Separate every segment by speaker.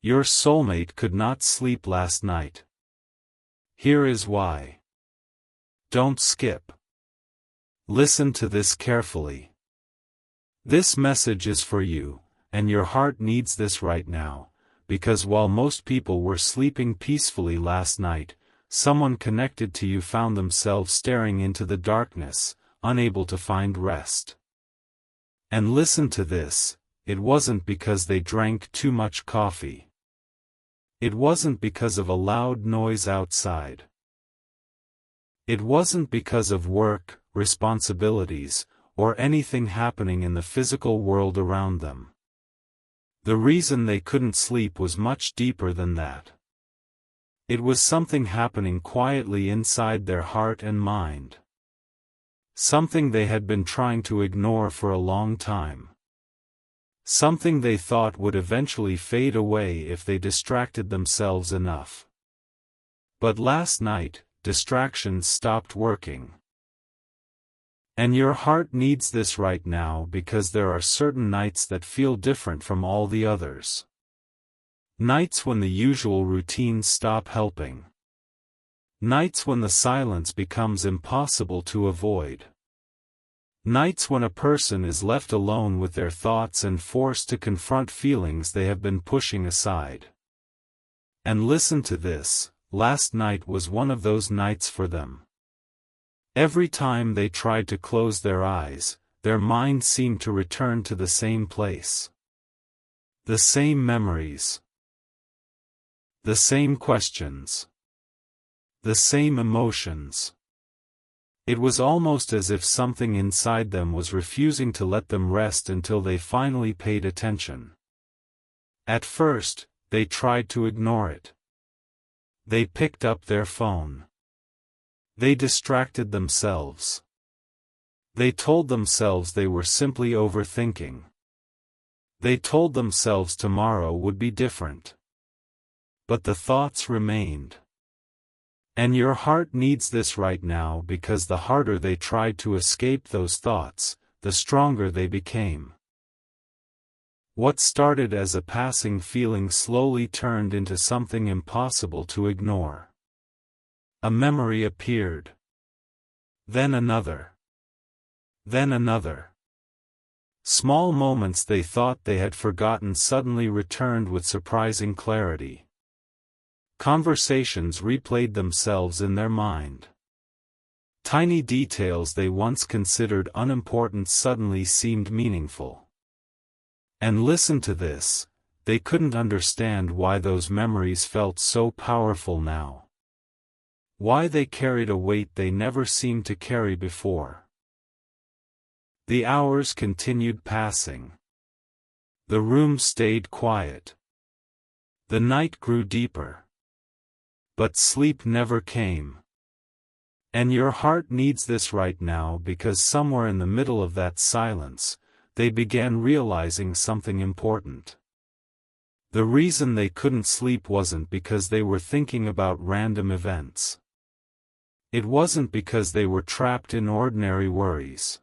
Speaker 1: Your soulmate could not sleep last night. Here is why. Don't skip. Listen to this carefully. This message is for you, and your heart needs this right now, because while most people were sleeping peacefully last night, someone connected to you found themselves staring into the darkness, unable to find rest. And listen to this, it wasn't because they drank too much coffee. It wasn't because of a loud noise outside. It wasn't because of work, responsibilities, or anything happening in the physical world around them. The reason they couldn't sleep was much deeper than that. It was something happening quietly inside their heart and mind. Something they had been trying to ignore for a long time. Something they thought would eventually fade away if they distracted themselves enough. But last night, distractions stopped working. And your heart needs this right now because there are certain nights that feel different from all the others. Nights when the usual routines stop helping. Nights when the silence becomes impossible to avoid. Nights when a person is left alone with their thoughts and forced to confront feelings they have been pushing aside. And listen to this, last night was one of those nights for them. Every time they tried to close their eyes, their mind seemed to return to the same place. The same memories. The same questions. The same emotions. It was almost as if something inside them was refusing to let them rest until they finally paid attention. At first, they tried to ignore it. They picked up their phone. They distracted themselves. They told themselves they were simply overthinking. They told themselves tomorrow would be different. But the thoughts remained. And your heart needs this right now because the harder they tried to escape those thoughts, the stronger they became. What started as a passing feeling slowly turned into something impossible to ignore. A memory appeared. Then another. Then another. Small moments they thought they had forgotten suddenly returned with surprising clarity. Conversations replayed themselves in their mind. Tiny details they once considered unimportant suddenly seemed meaningful. And listen to this, they couldn't understand why those memories felt so powerful now. Why they carried a weight they never seemed to carry before. The hours continued passing. The room stayed quiet. The night grew deeper. But sleep never came. And your heart needs this right now because somewhere in the middle of that silence, they began realizing something important. The reason they couldn't sleep wasn't because they were thinking about random events. It wasn't because they were trapped in ordinary worries.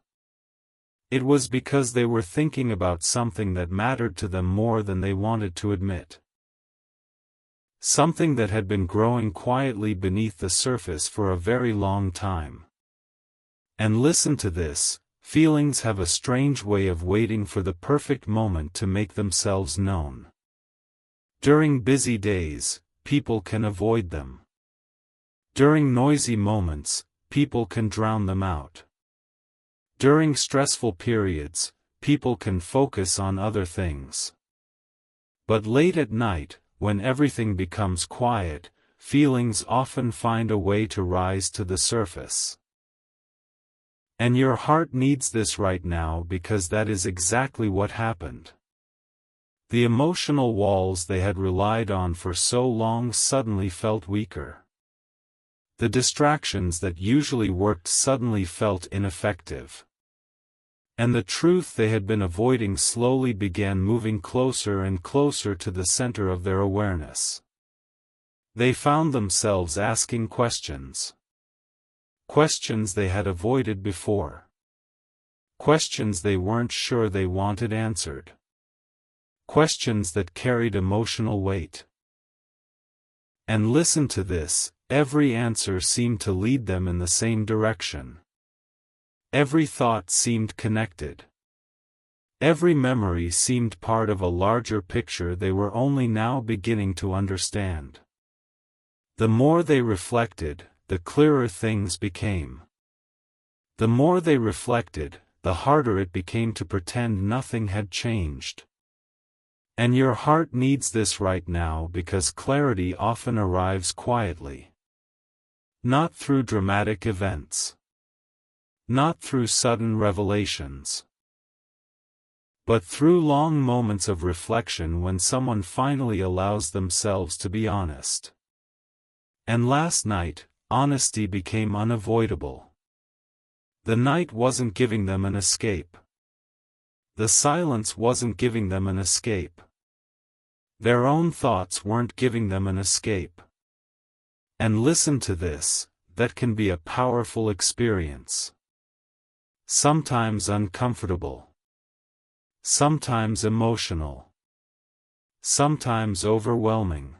Speaker 1: It was because they were thinking about something that mattered to them more than they wanted to admit. Something that had been growing quietly beneath the surface for a very long time. And listen to this, feelings have a strange way of waiting for the perfect moment to make themselves known. During busy days, people can avoid them. During noisy moments, people can drown them out. During stressful periods, people can focus on other things. But late at night, when everything becomes quiet, feelings often find a way to rise to the surface. And your heart needs this right now because that is exactly what happened. The emotional walls they had relied on for so long suddenly felt weaker. The distractions that usually worked suddenly felt ineffective. And the truth they had been avoiding slowly began moving closer and closer to the center of their awareness. They found themselves asking questions. Questions they had avoided before. Questions they weren't sure they wanted answered. questions that carried emotional weight. And listen to this, every answer seemed to lead them in the same direction. Every thought seemed connected. Every memory seemed part of a larger picture they were only now beginning to understand. The more they reflected, the clearer things became. The more they reflected, the harder it became to pretend nothing had changed. And your heart needs this right now because clarity often arrives quietly. Not through dramatic events. Not through sudden revelations. But through long moments of reflection when someone finally allows themselves to be honest. And last night, honesty became unavoidable. The night wasn't giving them an escape. The silence wasn't giving them an escape. Their own thoughts weren't giving them an escape. And listen to this, that can be a powerful experience. Sometimes uncomfortable. Sometimes emotional. Sometimes overwhelming.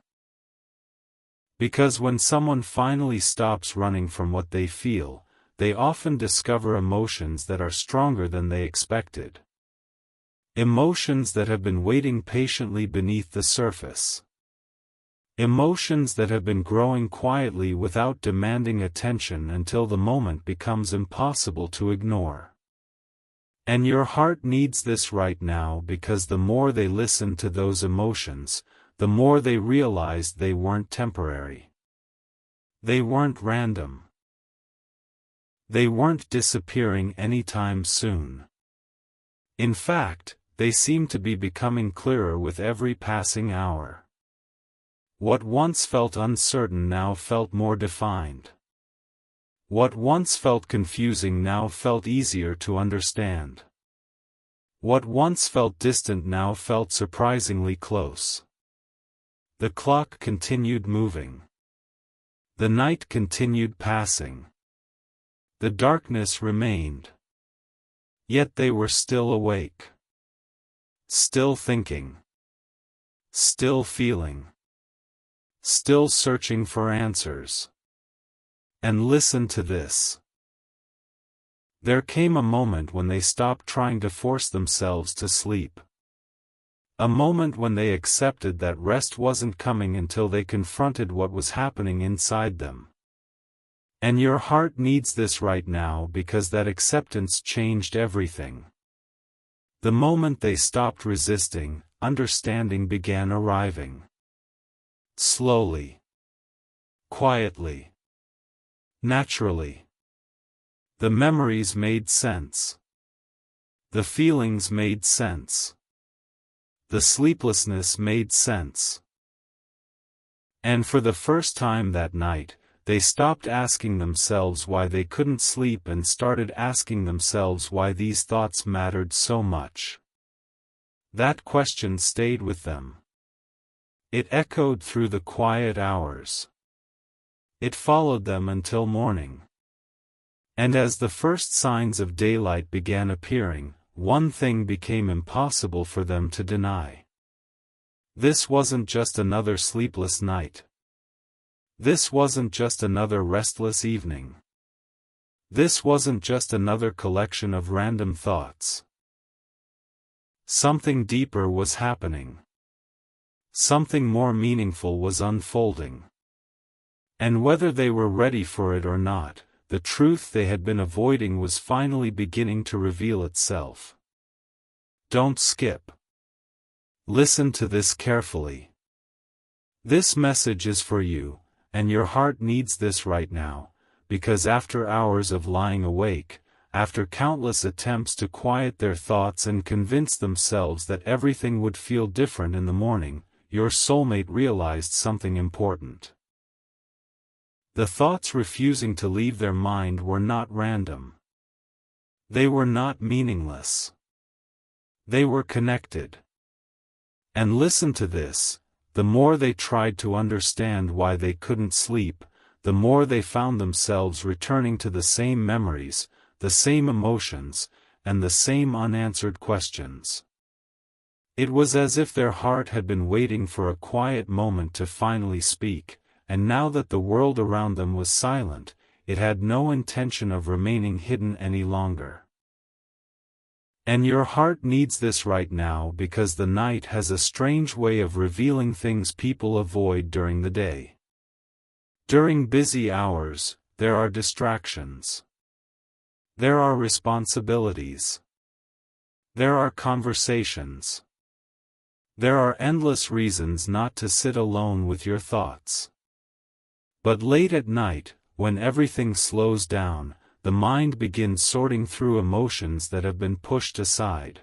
Speaker 1: Because when someone finally stops running from what they feel, they often discover emotions that are stronger than they expected. Emotions that have been waiting patiently beneath the surface. Emotions that have been growing quietly without demanding attention until the moment becomes impossible to ignore. And your heart needs this right now because the more they listened to those emotions, the more they realized they weren't temporary. They weren't random. They weren't disappearing anytime soon. In fact, they seemed to be becoming clearer with every passing hour. What once felt uncertain now felt more defined. What once felt confusing now felt easier to understand. What once felt distant now felt surprisingly close. The clock continued moving. The night continued passing. The darkness remained. Yet they were still awake. Still thinking. Still feeling. Still searching for answers. And listen to this. There came a moment when they stopped trying to force themselves to sleep. A moment when they accepted that rest wasn't coming until they confronted what was happening inside them. And your heart needs this right now because that acceptance changed everything. The moment they stopped resisting, understanding began arriving. Slowly. Quietly. Naturally. The memories made sense. The feelings made sense. The sleeplessness made sense. And for the first time that night, they stopped asking themselves why they couldn't sleep and started asking themselves why these thoughts mattered so much. That question stayed with them. It echoed through the quiet hours. It followed them until morning. And as the first signs of daylight began appearing, one thing became impossible for them to deny. This wasn't just another sleepless night. This wasn't just another restless evening. This wasn't just another collection of random thoughts. Something deeper was happening. Something more meaningful was unfolding. And whether they were ready for it or not, the truth they had been avoiding was finally beginning to reveal itself. Don't skip. Listen to this carefully. This message is for you, and your heart needs this right now, because after hours of lying awake, after countless attempts to quiet their thoughts and convince themselves that everything would feel different in the morning, your soulmate realized something important. The thoughts refusing to leave their mind were not random. They were not meaningless. They were connected. And listen to this, the more they tried to understand why they couldn't sleep, the more they found themselves returning to the same memories, the same emotions, and the same unanswered questions. It was as if their heart had been waiting for a quiet moment to finally speak, and now that the world around them was silent, it had no intention of remaining hidden any longer. And your heart needs this right now because the night has a strange way of revealing things people avoid during the day. During busy hours, there are distractions. There are responsibilities. There are conversations. There are endless reasons not to sit alone with your thoughts. But late at night, when everything slows down, the mind begins sorting through emotions that have been pushed aside.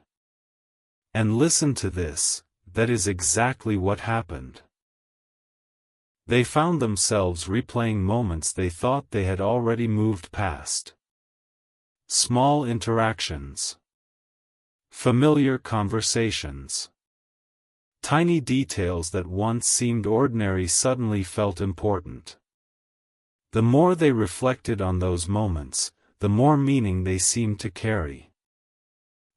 Speaker 1: And listen to this, that is exactly what happened. They found themselves replaying moments they thought they had already moved past. Small interactions. Familiar conversations. Tiny details that once seemed ordinary suddenly felt important. The more they reflected on those moments, the more meaning they seemed to carry.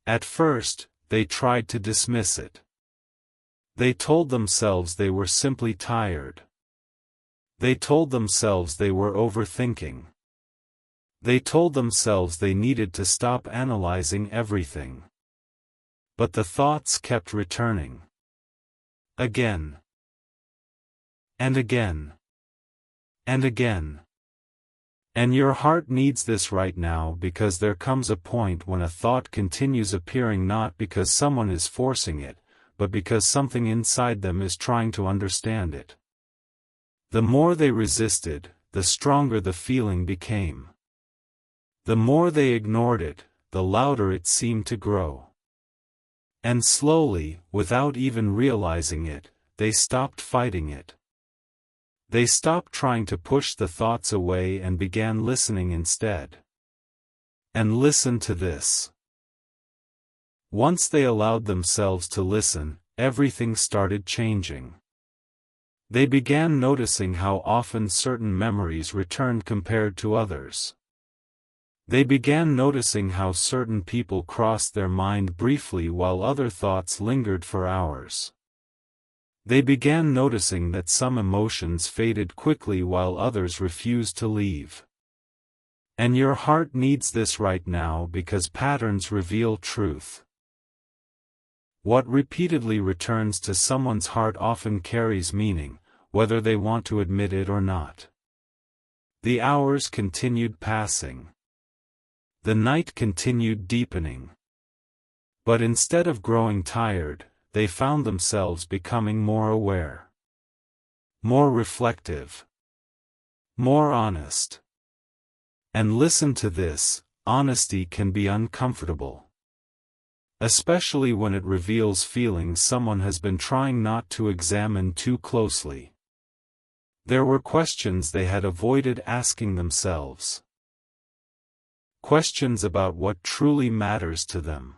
Speaker 1: At first, they tried to dismiss it. They told themselves they were simply tired. They told themselves they were overthinking. They told themselves they needed to stop analyzing everything. But the thoughts kept returning. Again. And again. And again. And your heart needs this right now because there comes a point when a thought continues appearing not because someone is forcing it, but because something inside them is trying to understand it. The more they resisted, the stronger the feeling became. The more they ignored it, the louder it seemed to grow. And slowly, without even realizing it, they stopped fighting it. They stopped trying to push the thoughts away and began listening instead. And listen to this. Once they allowed themselves to listen, everything started changing. They began noticing how often certain memories returned compared to others. They began noticing how certain people crossed their mind briefly while other thoughts lingered for hours. They began noticing that some emotions faded quickly while others refused to leave. And your heart needs this right now because patterns reveal truth. What repeatedly returns to someone's heart often carries meaning, whether they want to admit it or not. The hours continued passing. The night continued deepening. But instead of growing tired, they found themselves becoming more aware. More reflective. More honest. And listen to this, honesty can be uncomfortable. Especially when it reveals feelings someone has been trying not to examine too closely. There were questions they had avoided asking themselves. Questions about what truly matters to them.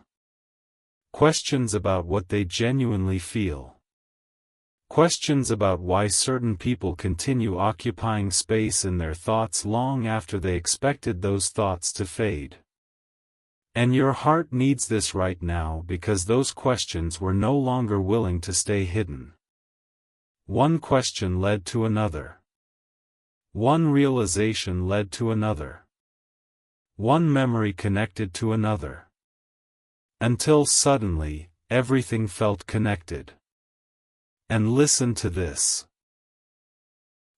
Speaker 1: Questions about what they genuinely feel. Questions about why certain people continue occupying space in their thoughts long after they expected those thoughts to fade. And your heart needs this right now because those questions were no longer willing to stay hidden. One question led to another. One realization led to another. One memory connected to another. Until suddenly, everything felt connected. And listen to this.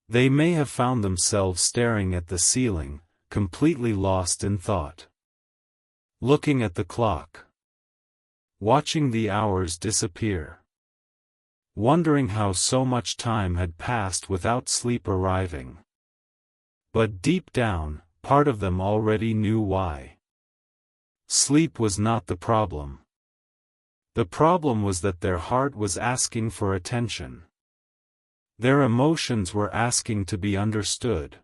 Speaker 1: They may have found themselves staring at the ceiling, completely lost in thought. Looking at the clock. Watching the hours disappear. Wondering how so much time had passed without sleep arriving. But deep down, part of them already knew why. Sleep was not the problem. The problem was that their heart was asking for attention. Their emotions were asking to be understood.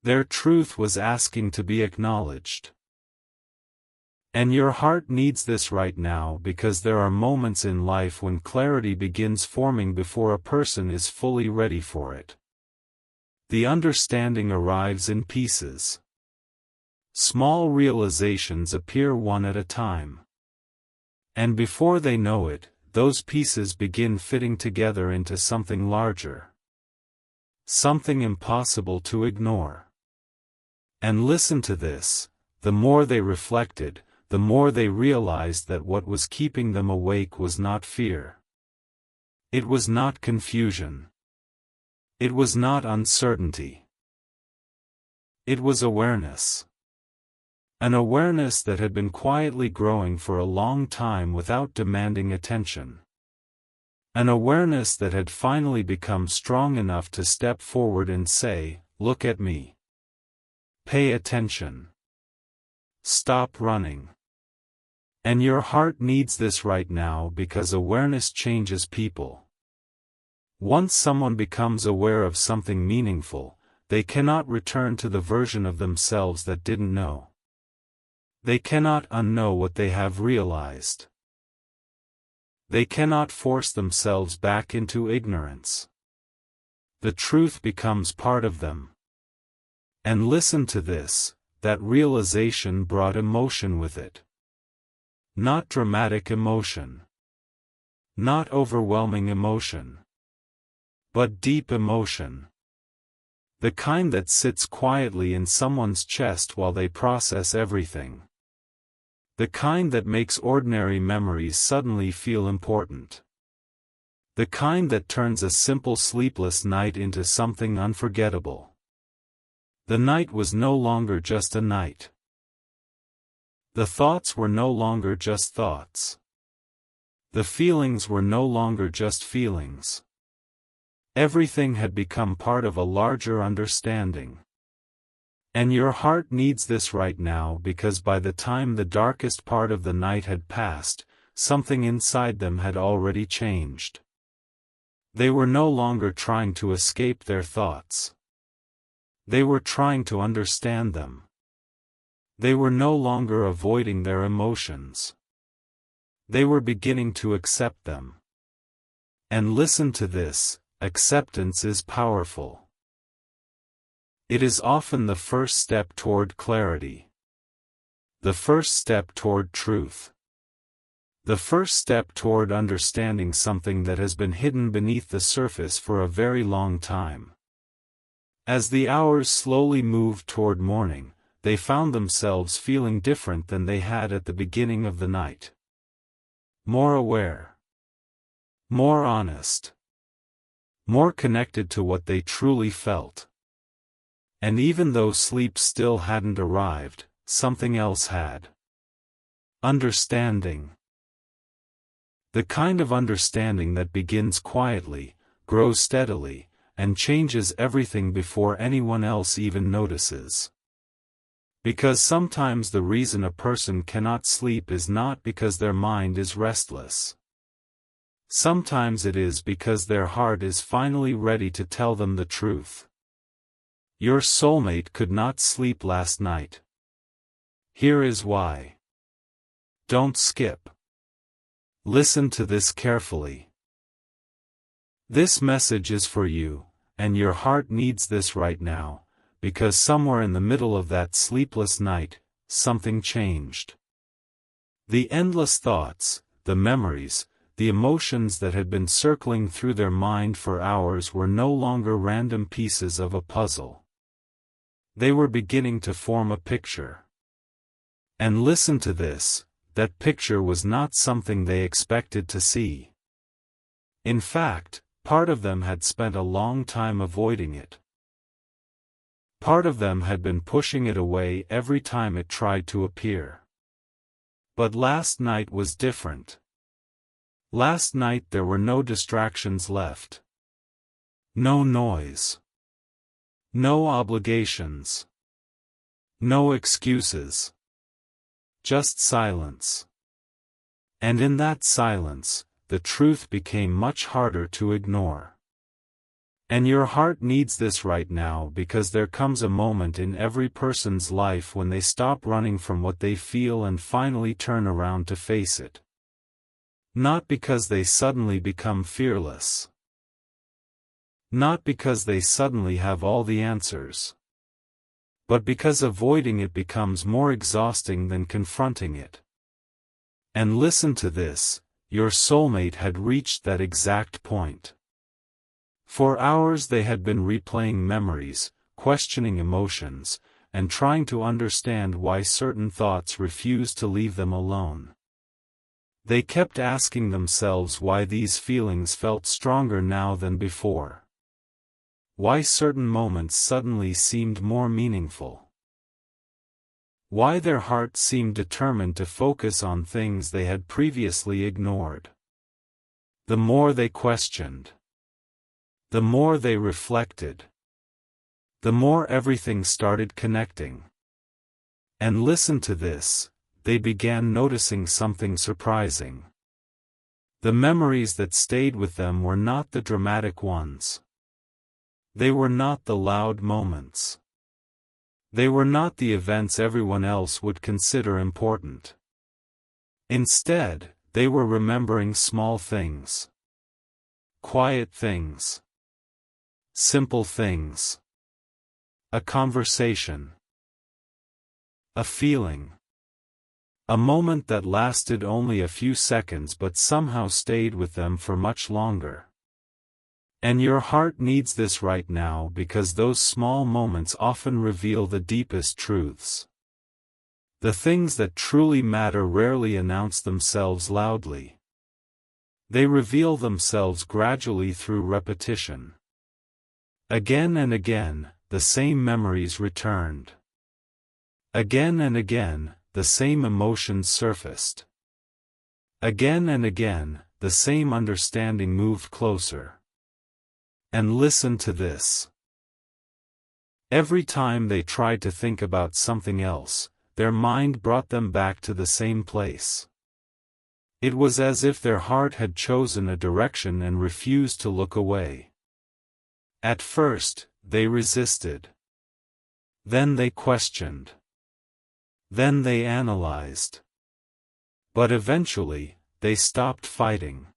Speaker 1: Their truth was asking to be acknowledged. And your heart needs this right now because there are moments in life when clarity begins forming before a person is fully ready for it. The understanding arrives in pieces. Small realizations appear one at a time. And before they know it, those pieces begin fitting together into something larger. Something impossible to ignore. And listen to this, the more they reflected, the more they realized that what was keeping them awake was not fear. It was not confusion. It was not uncertainty. It was awareness. An awareness that had been quietly growing for a long time without demanding attention. An awareness that had finally become strong enough to step forward and say, "Look at me. Pay attention. Stop running." And your heart needs this right now because awareness changes people. Once someone becomes aware of something meaningful, they cannot return to the version of themselves that didn't know. They cannot unknow what they have realized. They cannot force themselves back into ignorance. The truth becomes part of them. And listen to this, that realization brought emotion with it. Not dramatic emotion. Not overwhelming emotion. But deep emotion. The kind that sits quietly in someone's chest while they process everything. The kind that makes ordinary memories suddenly feel important. The kind that turns a simple sleepless night into something unforgettable. The night was no longer just a night. The thoughts were no longer just thoughts. The feelings were no longer just feelings. Everything had become part of a larger understanding. And your heart needs this right now because by the time the darkest part of the night had passed, something inside them had already changed. They were no longer trying to escape their thoughts. They were trying to understand them. They were no longer avoiding their emotions. They were beginning to accept them. And listen to this, acceptance is powerful. It is often the first step toward clarity. The first step toward truth. The first step toward understanding something that has been hidden beneath the surface for a very long time. As the hours slowly moved toward morning, they found themselves feeling different than they had at the beginning of the night. More aware. More honest. More connected to what they truly felt. And even though sleep still hadn't arrived, something else had. Understanding. The kind of understanding that begins quietly, grows steadily, and changes everything before anyone else even notices. Because sometimes the reason a person cannot sleep is not because their mind is restless. Sometimes it is because their heart is finally ready to tell them the truth. Your soulmate could not sleep last night. Here is why. Don't skip. Listen to this carefully. This message is for you, and your heart needs this right now, because somewhere in the middle of that sleepless night, something changed. The endless thoughts, the memories, the emotions that had been circling through their mind for hours were no longer random pieces of a puzzle. They were beginning to form a picture. And listen to this, that picture was not something they expected to see. In fact, part of them had spent a long time avoiding it. Part of them had been pushing it away every time it tried to appear. But last night was different. Last night there were no distractions left. No noise. No obligations. No excuses. Just silence. And in that silence, the truth became much harder to ignore. And your heart needs this right now because there comes a moment in every person's life when they stop running from what they feel and finally turn around to face it. Not because they suddenly become fearless. Not because they suddenly have all the answers. But because avoiding it becomes more exhausting than confronting it. And listen to this, your soulmate had reached that exact point. For hours they had been replaying memories, questioning emotions, and trying to understand why certain thoughts refused to leave them alone. They kept asking themselves why these feelings felt stronger now than before. Why certain moments suddenly seemed more meaningful. Why their hearts seemed determined to focus on things they had previously ignored. The more they questioned, the more they reflected, the more everything started connecting. And listen to this, they began noticing something surprising. The memories that stayed with them were not the dramatic ones. They were not the loud moments. They were not the events everyone else would consider important. Instead, they were remembering small things. Quiet things. Simple things. A conversation. A feeling. A moment that lasted only a few seconds but somehow stayed with them for much longer. And your heart needs this right now because those small moments often reveal the deepest truths. The things that truly matter rarely announce themselves loudly. They reveal themselves gradually through repetition. Again and again, the same memories returned. Again and again, the same emotions surfaced. Again and again, the same understanding moved closer. And listen to this. Every time they tried to think about something else, their mind brought them back to the same place. It was as if their heart had chosen a direction and refused to look away. At first, they resisted. Then they questioned. Then they analyzed. But eventually, they stopped fighting.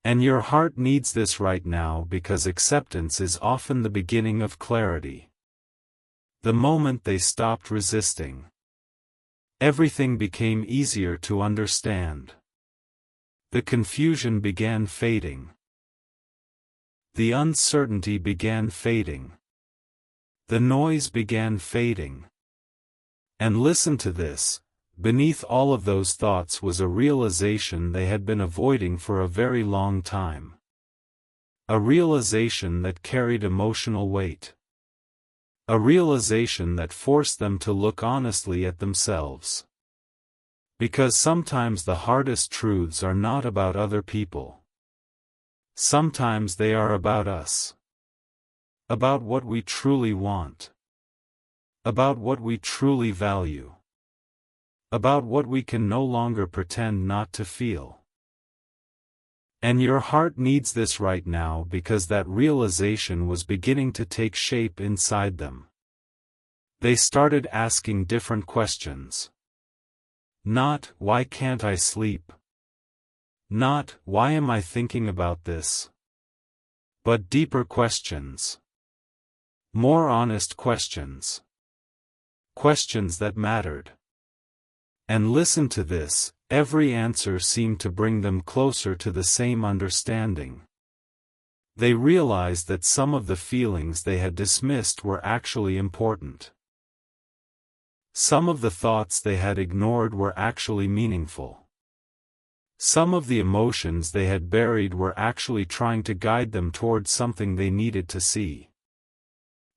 Speaker 1: And your heart needs this right now because acceptance is often the beginning of clarity. The moment they stopped resisting, everything became easier to understand. The confusion began fading. The uncertainty began fading. The noise began fading. And listen to this, beneath all of those thoughts was a realization they had been avoiding for a very long time. A realization that carried emotional weight. A realization that forced them to look honestly at themselves. Because sometimes the hardest truths are not about other people. Sometimes they are about us. About what we truly want. About what we truly value. About what we can no longer pretend not to feel. And your heart needs this right now because that realization was beginning to take shape inside them. They started asking different questions. Not, why can't I sleep? Not, why am I thinking about this? But deeper questions. More honest questions. Questions that mattered. And listen to this, every answer seemed to bring them closer to the same understanding. They realized that some of the feelings they had dismissed were actually important. Some of the thoughts they had ignored were actually meaningful. Some of the emotions they had buried were actually trying to guide them towards something they needed to see.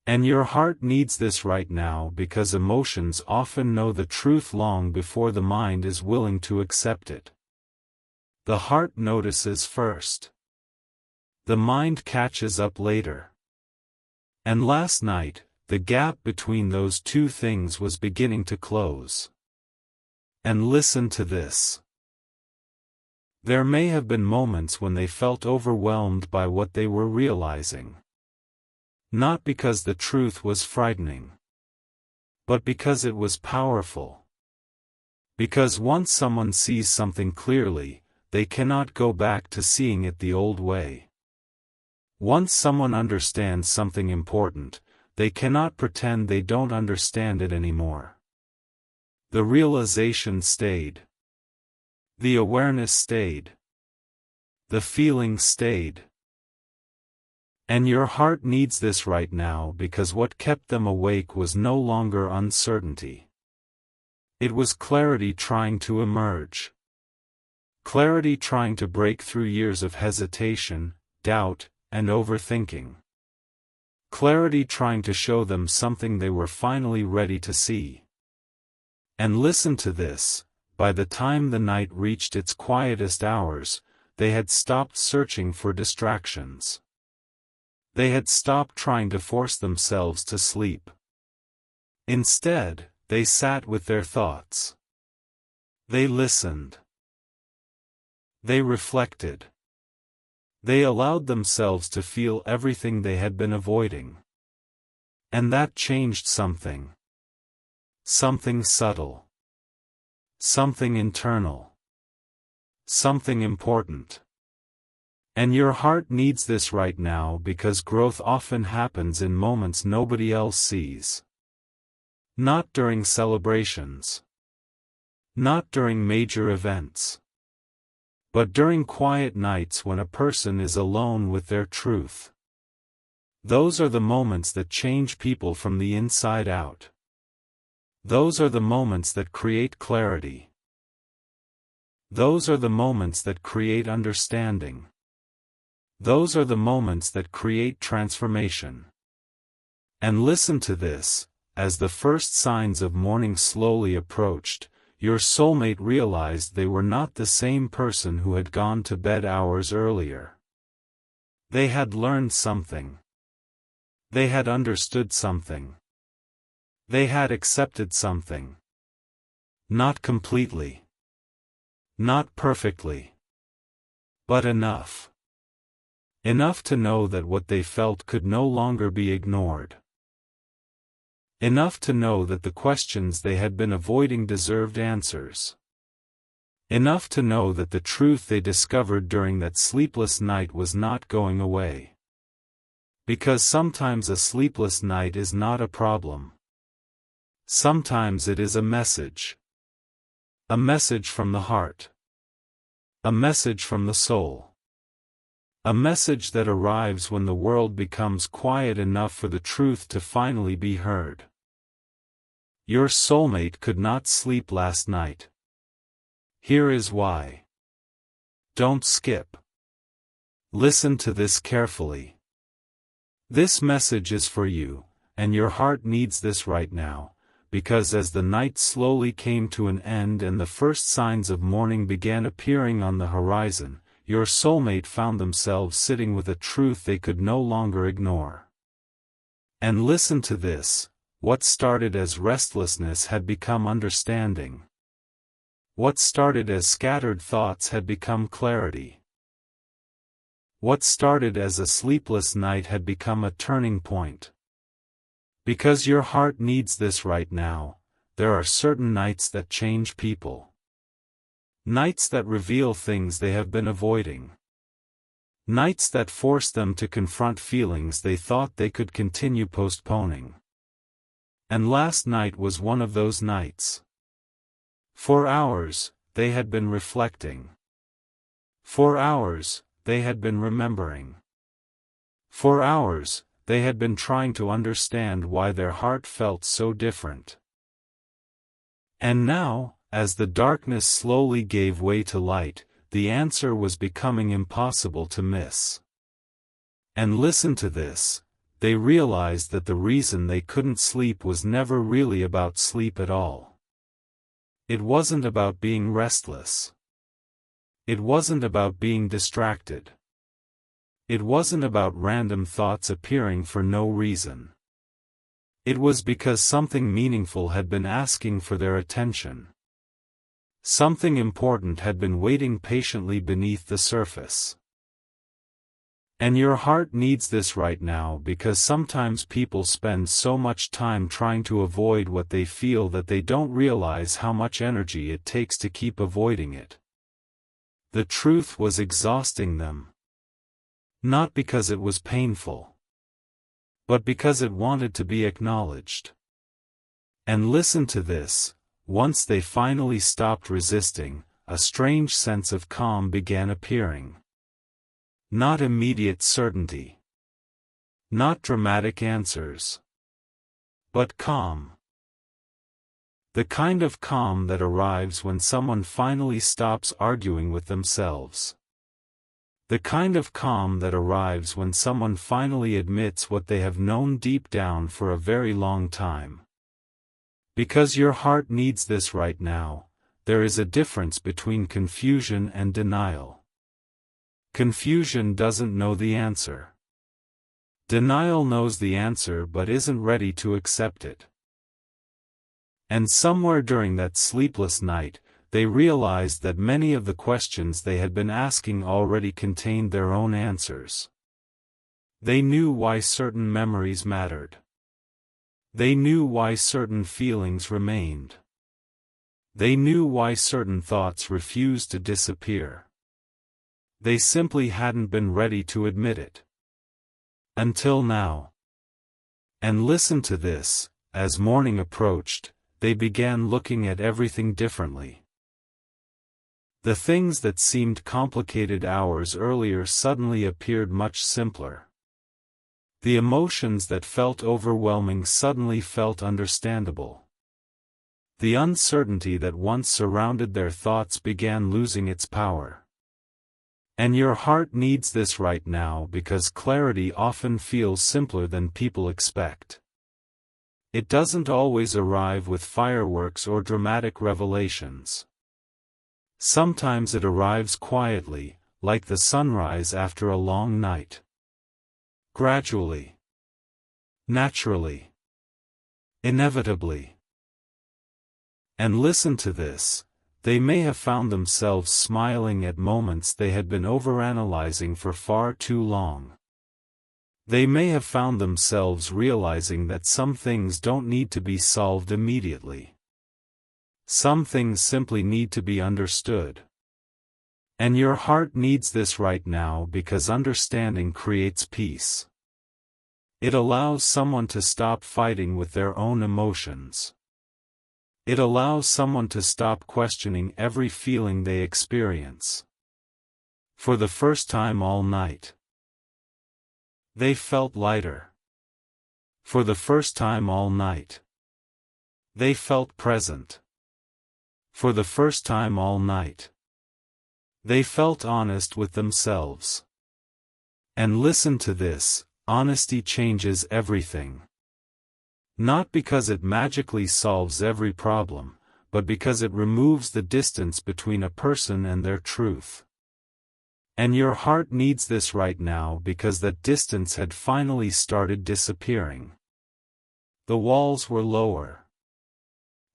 Speaker 1: And your heart needs this right now because emotions often know the truth long before the mind is willing to accept it. The heart notices first. The mind catches up later. And last night, the gap between those two things was beginning to close. And listen to this. There may have been moments when they felt overwhelmed by what they were realizing. Not because the truth was frightening, but because it was powerful. Because once someone sees something clearly, they cannot go back to seeing it the old way. Once someone understands something important, they cannot pretend they don't understand it anymore. The realization stayed. The awareness stayed. The feeling stayed. And your heart needs this right now because what kept them awake was no longer uncertainty. It was clarity trying to emerge. Clarity trying to break through years of hesitation, doubt, and overthinking. Clarity trying to show them something they were finally ready to see. And listen to this, by the time the night reached its quietest hours, they had stopped searching for distractions. They had stopped trying to force themselves to sleep. Instead, they sat with their thoughts. They listened. They reflected. They allowed themselves to feel everything they had been avoiding. And that changed something. Something subtle. Something internal. Something important. And your heart needs this right now because growth often happens in moments nobody else sees. Not during celebrations. Not during major events. But during quiet nights when a person is alone with their truth. Those are the moments that change people from the inside out. Those are the moments that create clarity. Those are the moments that create understanding. Those are the moments that create transformation. And listen to this, as the first signs of morning slowly approached, your soulmate realized they were not the same person who had gone to bed hours earlier. They had learned something. They had understood something. They had accepted something. Not completely. Not perfectly. But enough. Enough to know that what they felt could no longer be ignored. Enough to know that the questions they had been avoiding deserved answers. Enough to know that the truth they discovered during that sleepless night was not going away. Because sometimes a sleepless night is not a problem. Sometimes it is a message. A message from the heart. A message from the soul. A message that arrives when the world becomes quiet enough for the truth to finally be heard. Your soulmate could not sleep last night. Here is why. Don't skip. Listen to this carefully. This message is for you, and your heart needs this right now, because as the night slowly came to an end and the first signs of morning began appearing on the horizon, your soulmate found themselves sitting with a truth they could no longer ignore. And listen to this, what started as restlessness had become understanding. What started as scattered thoughts had become clarity. What started as a sleepless night had become a turning point. Because your heart needs this right now, there are certain nights that change people. Nights that reveal things they have been avoiding. Nights that force them to confront feelings they thought they could continue postponing. And last night was one of those nights. For hours, they had been reflecting. For hours, they had been remembering. For hours, they had been trying to understand why their heart felt so different. And now, as the darkness slowly gave way to light, the answer was becoming impossible to miss. And listen to this, they realized that the reason they couldn't sleep was never really about sleep at all. It wasn't about being restless. It wasn't about being distracted. It wasn't about random thoughts appearing for no reason. It was because something meaningful had been asking for their attention. Something important had been waiting patiently beneath the surface. And your heart needs this right now because sometimes people spend so much time trying to avoid what they feel that they don't realize how much energy it takes to keep avoiding it. The truth was exhausting them. Not because it was painful, but because it wanted to be acknowledged. And listen to this, once they finally stopped resisting, a strange sense of calm began appearing. Not immediate certainty. Not dramatic answers. But calm. The kind of calm that arrives when someone finally stops arguing with themselves. The kind of calm that arrives when someone finally admits what they have known deep down for a very long time. Because your heart needs this right now, there is a difference between confusion and denial. Confusion doesn't know the answer. Denial knows the answer but isn't ready to accept it. And somewhere during that sleepless night, they realized that many of the questions they had been asking already contained their own answers. They knew why certain memories mattered. They knew why certain feelings remained. They knew why certain thoughts refused to disappear. They simply hadn't been ready to admit it. Until now. And listen to this, as morning approached, they began looking at everything differently. The things that seemed complicated hours earlier suddenly appeared much simpler. The emotions that felt overwhelming suddenly felt understandable. The uncertainty that once surrounded their thoughts began losing its power. And your heart needs this right now because clarity often feels simpler than people expect. It doesn't always arrive with fireworks or dramatic revelations. Sometimes it arrives quietly, like the sunrise after a long night. Gradually. Naturally. Inevitably. And listen to this, they may have found themselves smiling at moments they had been overanalyzing for far too long. They may have found themselves realizing that some things don't need to be solved immediately. Some things simply need to be understood. And your heart needs this right now because understanding creates peace. It allows someone to stop fighting with their own emotions. It allows someone to stop questioning every feeling they experience. For the first time all night, they felt lighter. For the first time all night, they felt present. For the first time all night, they felt honest with themselves. And listen to this, honesty changes everything. Not because it magically solves every problem, but because it removes the distance between a person and their truth. And your heart needs this right now because that distance had finally started disappearing. The walls were lower.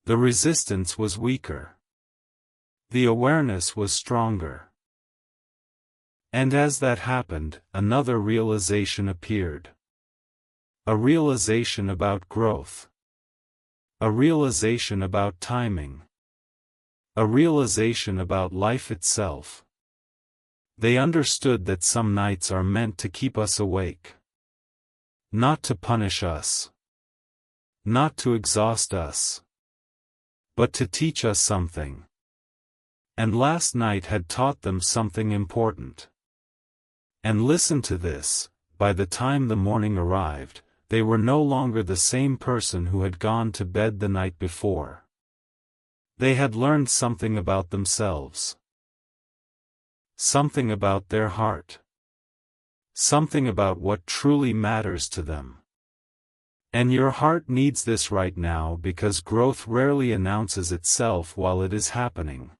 Speaker 1: The resistance was weaker. The awareness was stronger. And as that happened, another realization appeared. A realization about growth. A realization about timing. A realization about life itself. They understood that some nights are meant to keep us awake. Not to punish us. Not to exhaust us. But to teach us something. And last night had taught them something important. And listen to this, by the time the morning arrived, they were no longer the same person who had gone to bed the night before. They had learned something about themselves. Something about their heart. Something about what truly matters to them. And your heart needs this right now because growth rarely announces itself while it is happening.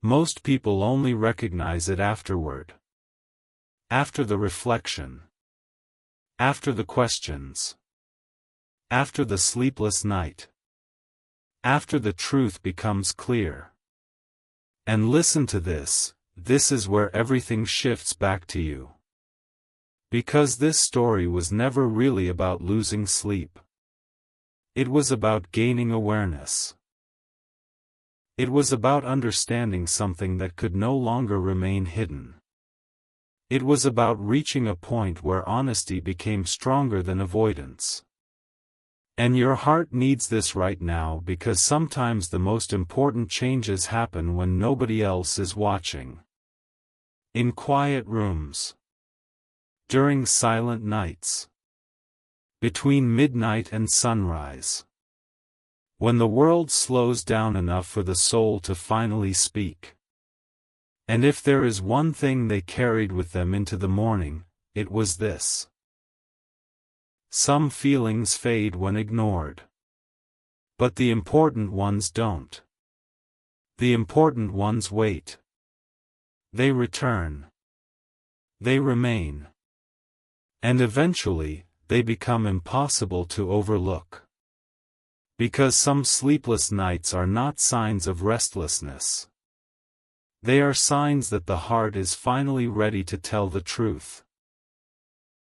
Speaker 1: Most people only recognize it afterward. After the reflection. After the questions. After the sleepless night. After the truth becomes clear. And listen to this. This is where everything shifts back to you. Because this story was never really about losing sleep. It was about gaining awareness. It was about understanding something that could no longer remain hidden. It was about reaching a point where honesty became stronger than avoidance. And your heart needs this right now, because sometimes the most important changes happen when nobody else is watching. In quiet rooms. During silent nights. Between midnight and sunrise. When the world slows down enough for the soul to finally speak. And if there is one thing they carried with them into the morning, it was this. Some feelings fade when ignored. But the important ones don't. The important ones wait. They return. They remain. And eventually, they become impossible to overlook. Because some sleepless nights are not signs of restlessness. They are signs that the heart is finally ready to tell the truth.